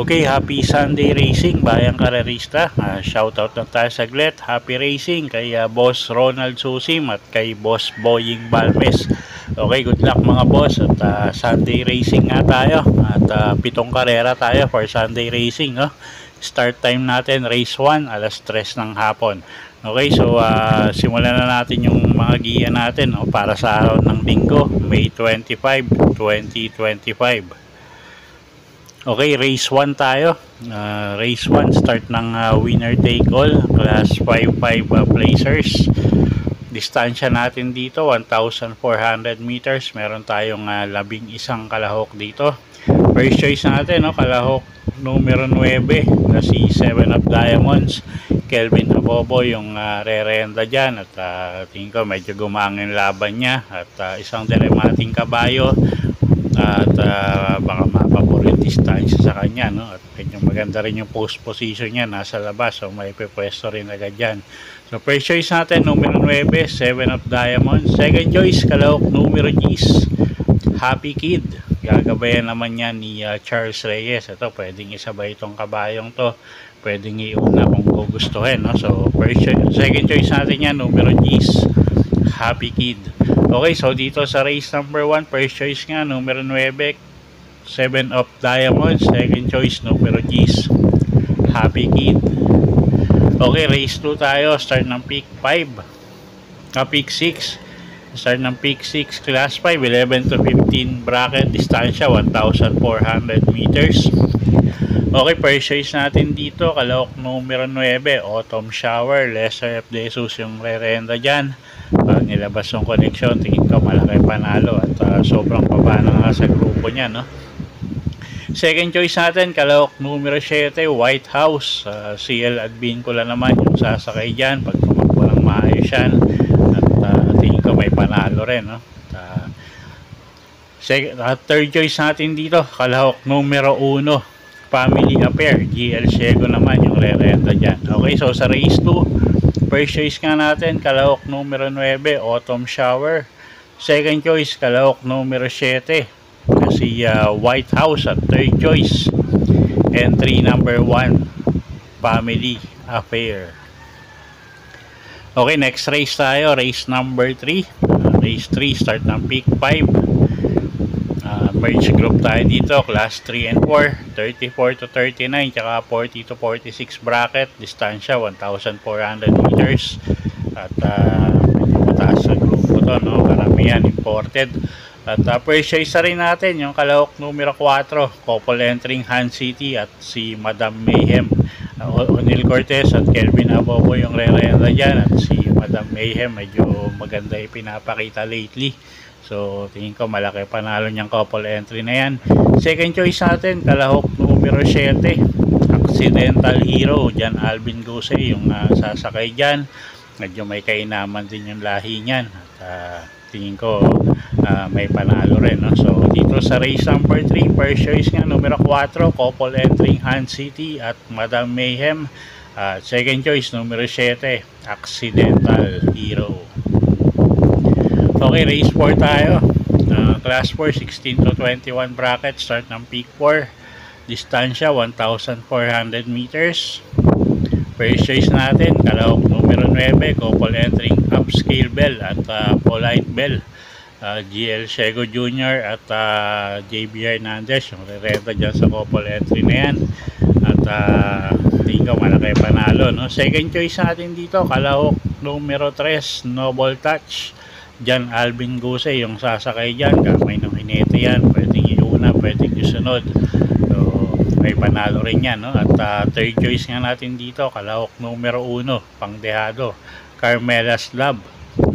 Okay, happy Sunday racing, bayang karerista. Shoutout na tayo saglit. Happy racing kay Boss Ronald Susim at kay Boss Boying Balmes. Okay, good luck mga boss. At Sunday racing nga tayo. At 7 karera tayo for Sunday racing. No? Start time natin, race 1, alas 3 ng hapon. Okay, so simulan na natin yung mga giya natin para sa araw ng linggo, May 25, 2025. Okay, race 1 tayo. Race 1, start ng winner take all, class 5-5 placers. Distansya natin dito, 1,400 meters. Meron tayong 11 kalahok dito. First choice natin, kalahok numero 9, na si 7 of Diamonds. Kelvin Abobo yung re-renda dyan. At tingin ko medyo gumangin laban niya. At isang telemating kabayo. At baka mapaborin distansya sa kanya, no? At maganda rin yung post position niya, nasa labas, so may pwesto rin agad dyan. So first choice natin, numero 9, 7 of Diamonds. Second choice, kalahok numero 10, Happy Kid. Gagabayan naman yan ni Charles Reyes. Ito, pwedeng isabay itong kabayong to, pwedeng iuna kung gugustuhin, no? So second choice natin yan, numero 10, Happy Kid. Okay, so dito sa race number 1, first choice nga, numero 9, 7 of Diamonds. Second choice, numero 10, Happy Kid. Okay, race 2 tayo. Start ng pick 5. Pick 6. Start ng pick 6, class 5, 11 to 15 bracket. Distansya, 1,400 meters. Okay, first choice natin dito, kalahok numero 9, Autumn Shower. Lesser F. De Jesus yung re-renda dyan. Pag nilabas yung connection, tingin ko malaki panalo. At sobrang baba na nga sa grupo niya, no? Second choice natin, kalahok numero 7, White House. CL Advincula naman yung sasakay dyan. Pag tumakbo ng maayos yan. At tingin ko may panalo rin, no? Third choice natin dito, kalahok numero 1, Family Affair. GL Ciego naman yung re-renta dyan. Okay, so sa race 2, first choice nga natin, kalahok numero 9, Autumn Shower. Second choice, kalahok numero 7, kasi White House. At third choice, entry number 1, Family Affair. Okay, next race tayo, race number 3. Race 3, start ng pick 5. Merge group tayo dito, class 3 and 4, 34 to 39, tsaka 40 to 46 bracket. Distansya, 1,400 meters. At medyo mataas sa grupo to, no? Karamihan imported. At first choice rin natin yung kalahok numero 4, couple entering Han City at si Madam Mayhem. O'Neil Cortez at Kelvin Abobo yung re-renda dyan. At si Madam Mayhem medyo maganda ipinapakita lately. So tingin ko malaki panalo niyang couple entry na yan. Second choice natin, kalahok numero 7, Accidental Hero. Dyan Alvin Guse yung sasakay dyan. Medyo may kainaman din yung lahi niyan. At tingin ko may panalo rin, no? So dito sa race number 3, first choice nga numero 4, couple entering Han City at Madam Mayhem. Second choice numero 7, Accidental Hero. Okay, race 4 tayo. Class 4, 16 to 21 bracket. Start ng peak 4. Distansya, 1,400 meters. First choice natin, kalahok numero 9, couple entering Upscale Bell at Polite Bell. GL Ciego Jr. at JB Hernandez yung re-renta dyan sa couple entry na yan. At tingin ko malaki panalo, no? Second choice natin dito, kalahok numero 3, Noble Touch. Dyan Alvin Guse yung sasakay dyan. Kamay ng hinete yan, pwedeng iuna, pwedeng isunod. So may panalo rin yan, no? At third choice nga natin dito, kalahok numero 1, Pangdehado, Carmela's Love.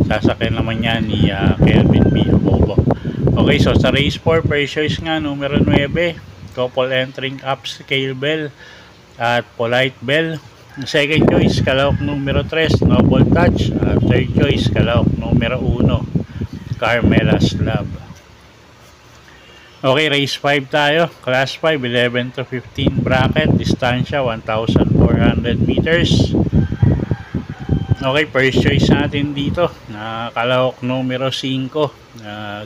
Sasakay naman yan ni Kelvin B. Abobo. Okay, so sa race 4, first choice nga numero 9, couple entering Upscale Bell at Polite Bell. Second choice, kalahok numero 3, Noble Touch. Third choice, kalahok numero 1, Carmela's Love. Okay, race 5 tayo. Class 5, 11 to 15 bracket. Distansya, 1,400 meters. Okay, first choice natin dito. Kalahok numero 5.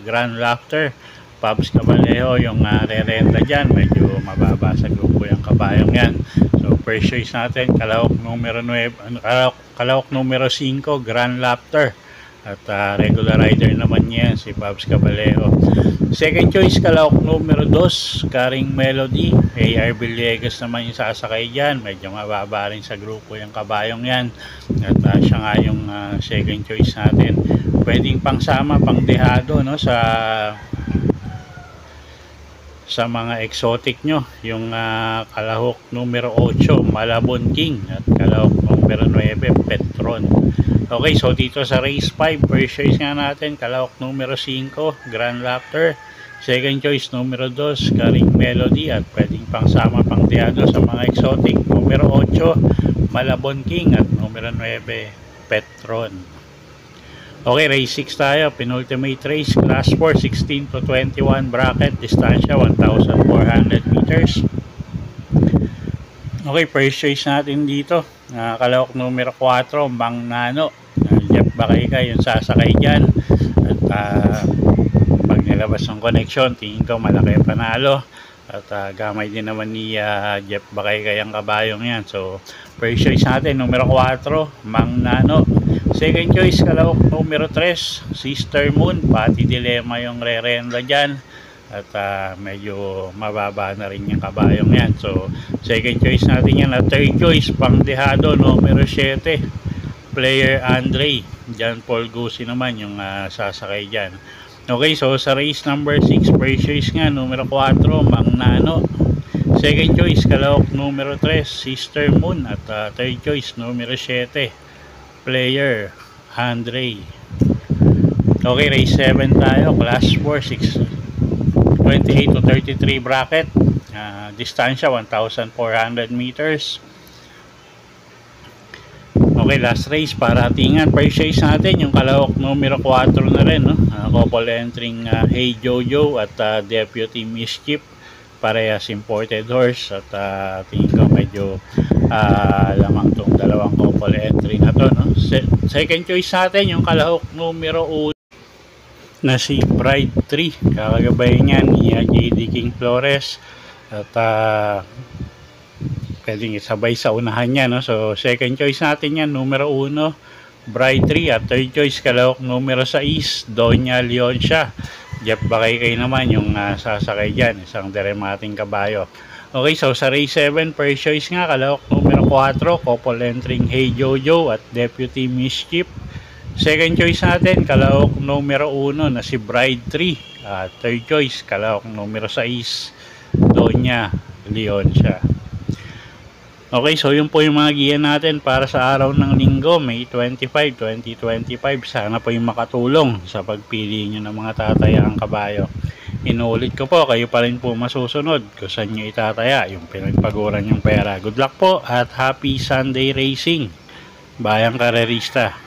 Grand Laughter. Pabs Cabalejo yung re-renta dyan. Medyo mababa sa grupo yung kabayong yan. So, first choice natin. Kalahok numero 9. Kalahok numero 5. Grand Laughter. At regular rider naman yan si Pabs Cabalejo. Second choice, kalahok numero 2, Karing Melody. AR Villegas naman yung sasakay dyan. Medyo mababa rin sa grupo yung kabayong yan. At siya nga yung second choice natin. Pwedeng pangsama, pangdehado, no, sa mga exotic nyo. Yung kalahok numero 8, Malabon King. At kalahok numero 9, Petron. Okay, so dito sa race 5, first choice nga natin, kalahok numero 5, Grand Laughter. Second choice, numero 2, Karing Melody. At pwedeng pangsama, pangdehado sa mga exotic. Numero 8, Malabon King. At numero 9, Petron. Okay, race 6 tayo. Penultimate race, class 4, 16 to 21 bracket. Distansya, 1,400 meters. Okay, first choice natin dito. Kalahok numero 4, Mang Nano. Jeff Bakayka yung sasakay dyan. At pag nilabas ng connection, tingin ko malaki panalo. At gamay din naman ni Jeff Bakayka yung kabayong yan. So, first choice natin, numero 4, Mang Nano. Second choice, kalahok numero 3, Sister Moon. Pati Dilema yung re-renda dyan. At medyo mababa na rin yung kabayong yan. So, second choice natin yan. At third choice, pangdehado, numero 7, Player Andre. John Paul Gusi naman yung sasakay dyan. Okay, so sa race number 6, first choice nga, numero 4, Mang Nano. Second choice, kalahok numero 3, Sister Moon. At third choice, numero 7, Player Andre. Okay, race 7 tayo. Class 4, 28 to 33 bracket. Distansya, 1,400 meters. Okay, last race, paratingan. First choice natin, yung kalahok numero 4 na rin, no? Couple entering Hey Jojo at Deputy Mischief. Parehas imported horse. At tingin ko medyo lamang tong dalawang couple entry na to, no? Second choice natin, yung kalahok numero 1 na si Bride 3. Kakagabay niya ni JD King Flores. At pwedeng isabay sa unahan niya, no? So, second choice natin yan, numero 1, Bride 3. At third choice, kalahok numero 6, Doña Leoncia. Jeff Bakayka naman yung sasakay dyan, isang deremating kabayo. Okay, so sa race 7, first choice nga, kalahok numero 4, couple entering Hey Jojo at Deputy Mischief. Second choice natin, kalahok numero 1 na si Bride 3. Third choice, kalahok numero 6, Doña Leoncia. Okay, so yun po yung mga giya natin para sa araw ng linggo, May 25, 2025. Sana po yung makatulong sa pagpili nyo ng mga tatayaang kabayo. Inuulit ko po, kayo pa rin po masusunod kung saan nyo itataya yung pinagpaguran yung pera. Good luck po at happy Sunday racing, bayang karerista.